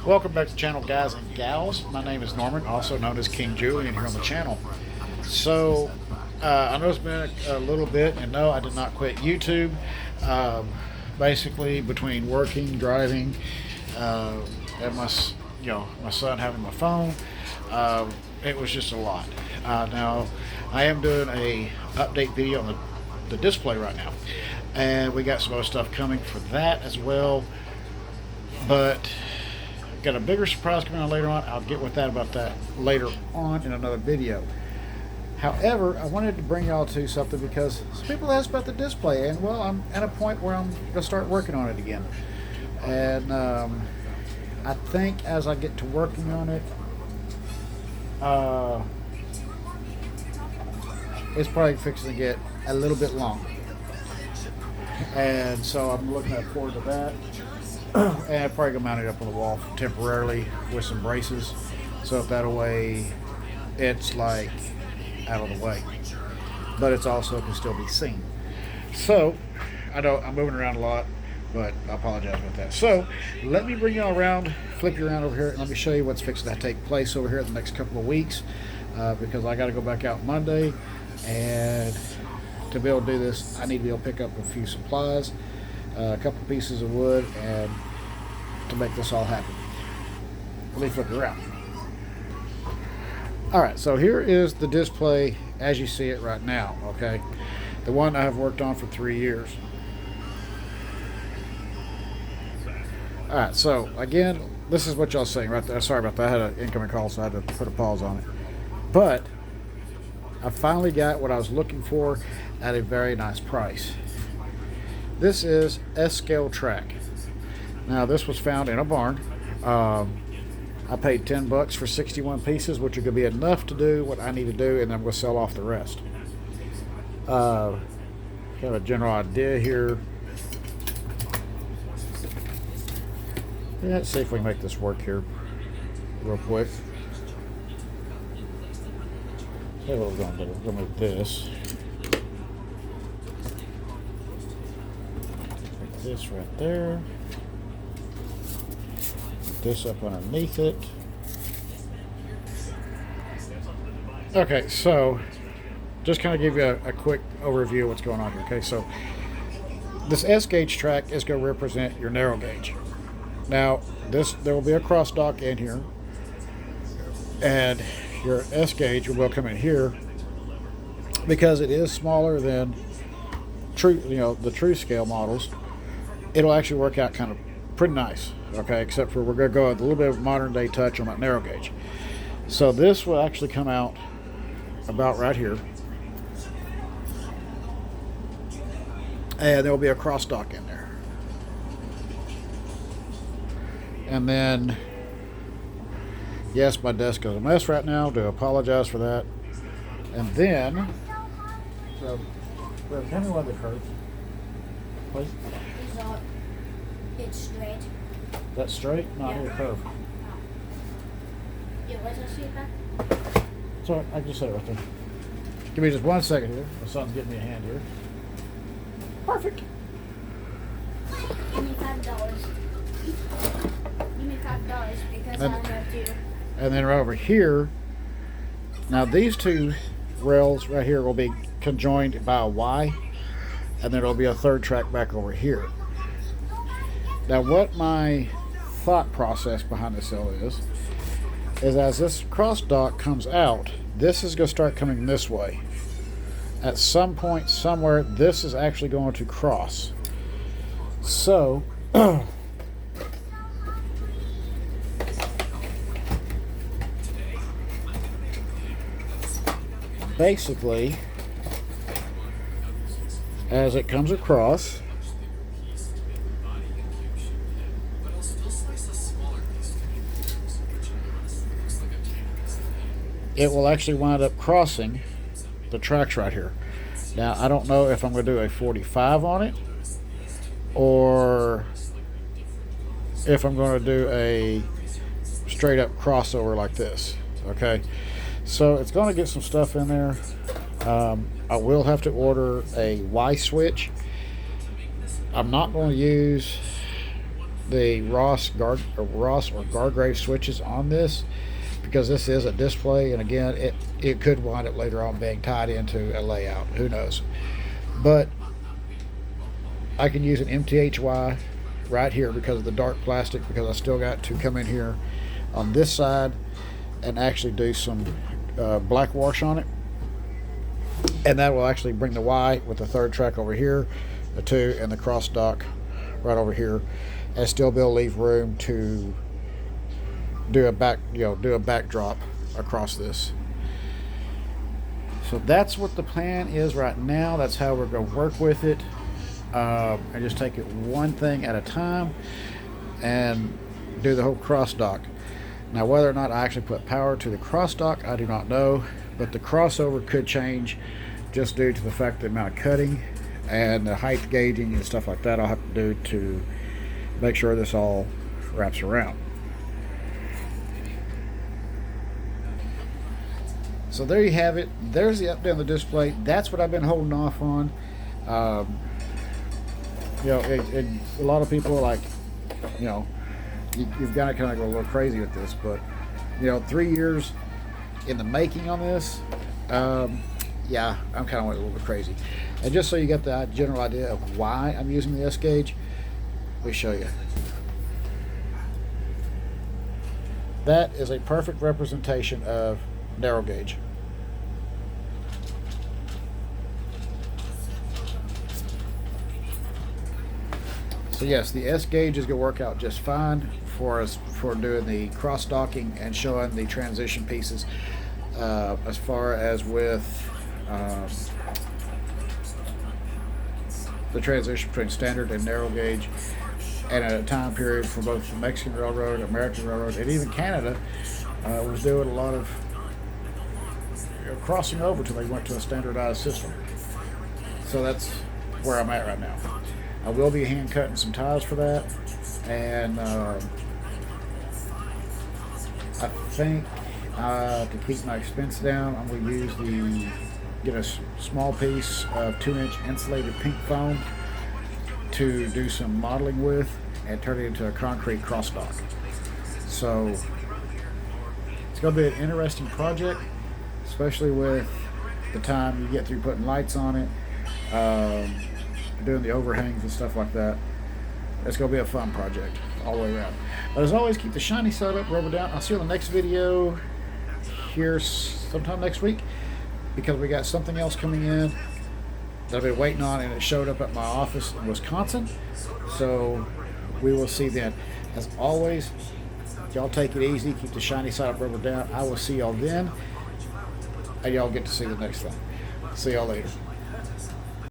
Welcome back to the channel, guys and gals. My name is Norman, also known as King Julian here on the channel. So, I know it's been a little bit, and no, I did not quit YouTube. Basically, between working, driving, and my son having my phone, it was just a lot. Now, I am doing a update video on the display right now, and we got some other stuff coming for that as well. But got a bigger surprise coming on later on. I'll get with that about that later on in another video. However, I wanted to bring y'all to something because some people ask about the display, and well, I'm at a point where I'm gonna start working on it again. And I think as I get to working on it, it's probably fixing to get a little bit longer. And so I'm looking forward to that. And I'm probably gonna mount it up on the wall temporarily with some braces, so if that way it's like out of the way, but it's also can still be seen. So I know I'm moving around a lot, but I apologize about that. So let me bring you all around, flip you around over here, and let me show you what's fixing to take place over here in the next couple of weeks, because I got to go back out Monday, and to be able to do this I need to be able to pick up a few supplies, a couple pieces of wood, and to make this all happen. Let me flip it around. Alright, so here is the display as you see it right now, okay? The one I have worked on for 3 years. Alright, so again, this is what y'all saying right there. Sorry about that, I had an incoming call, so I had to put a pause on it. But I finally got what I was looking for at a very nice price. This is S-scale track. Now this was found in a barn. I paid $10 for 61 pieces, which are going to be enough to do what I need to do, and then I'm going to sell off the rest. Got a general idea here. Yeah, let's see if we can make this work here real quick. Here's what we're going to do. We're going to move this. Put this right there. This up underneath it. Okay, so just kind of give you a quick overview of what's going on here. Okay, so this S gauge track is going to represent your narrow gauge. Now there will be a cross dock in here, and your S gauge will come in here because it is smaller than the true scale models. It'll actually work out kind of pretty nice, okay, except for we're going to go with a little bit of modern day touch on that narrow gauge. So this will actually come out about right here, and there will be a cross dock in there. And then, yes, my desk is a mess right now. Do apologize for that. And then, so tell me what the curve, please. It's straight. That's straight? Not here, curve. Yeah, what's that shape at? Sorry, I can just set it right there. Give me just 1 second here. My son's getting me a hand here. Perfect. Give me $5. Give me $5 because I have to. And then right over here, now these two rails right here will be conjoined by a Y, and then there'll be a third track back over here. Now what my thought process behind this all is as this cross dock comes out, this is going to start coming this way. At some point somewhere, this is actually going to cross. So basically, as it comes across, it will actually wind up crossing the tracks right here. Now I don't know if I'm going to do a 45 on it or if I'm going to do a straight up crossover like this. Okay, so it's going to get some stuff in there. I will have to order a Y switch. I'm not going to use the Ross or Gargrave switches on this, because this is a display, and again, it could wind up later on being tied into a layout. Who knows? But I can use an MTHY right here because of the dark plastic, because I still got to come in here on this side and actually do some black wash on it, and that will actually bring the Y with the third track over here, the 2, and the cross dock right over here, and still be able to leave room to do a backdrop across this. So that's what the plan is right now. That's how we're going to work with it, and just take it one thing at a time and do the whole cross dock. Now, whether or not I actually put power to the cross dock, I do not know, but the crossover could change just due to the fact the amount of cutting and the height gauging and stuff like that I'll have to do to make sure this all wraps around. So there you have it. There's the up-down the display. That's what I've been holding off on. A lot of people are like, you've got to kind of go a little crazy with this, but 3 years in the making on this. Yeah, I'm kind of went a little bit crazy. And just so you get the general idea of why I'm using the S gauge, let me show you. That is a perfect representation of narrow gauge. So yes, the S gauge is going to work out just fine for us for doing the cross docking and showing the transition pieces. As far as with the transition between standard and narrow gauge, and at a time period for both the Mexican Railroad, American Railroad, and even Canada was doing a lot of crossing over till they went to a standardized system. So that's where I'm at right now. I will be hand cutting some ties for that, and I think to keep my expense down, I'm going to get a small piece of 2-inch insulated pink foam to do some modeling with and turn it into a concrete cross dock. So it's going to be an interesting project, especially with the time you get through putting lights on it, doing the overhangs and stuff like that. It's going to be a fun project all the way around. But as always, keep the shiny side up, rubber down. I'll see you on the next video here sometime next week, because we got something else coming in that I've been waiting on, and it showed up at my office in Wisconsin. So we will see then. As always, y'all take it easy, keep the shiny side up, rubber down. I will see y'all then, and y'all get to see the next thing. See y'all later.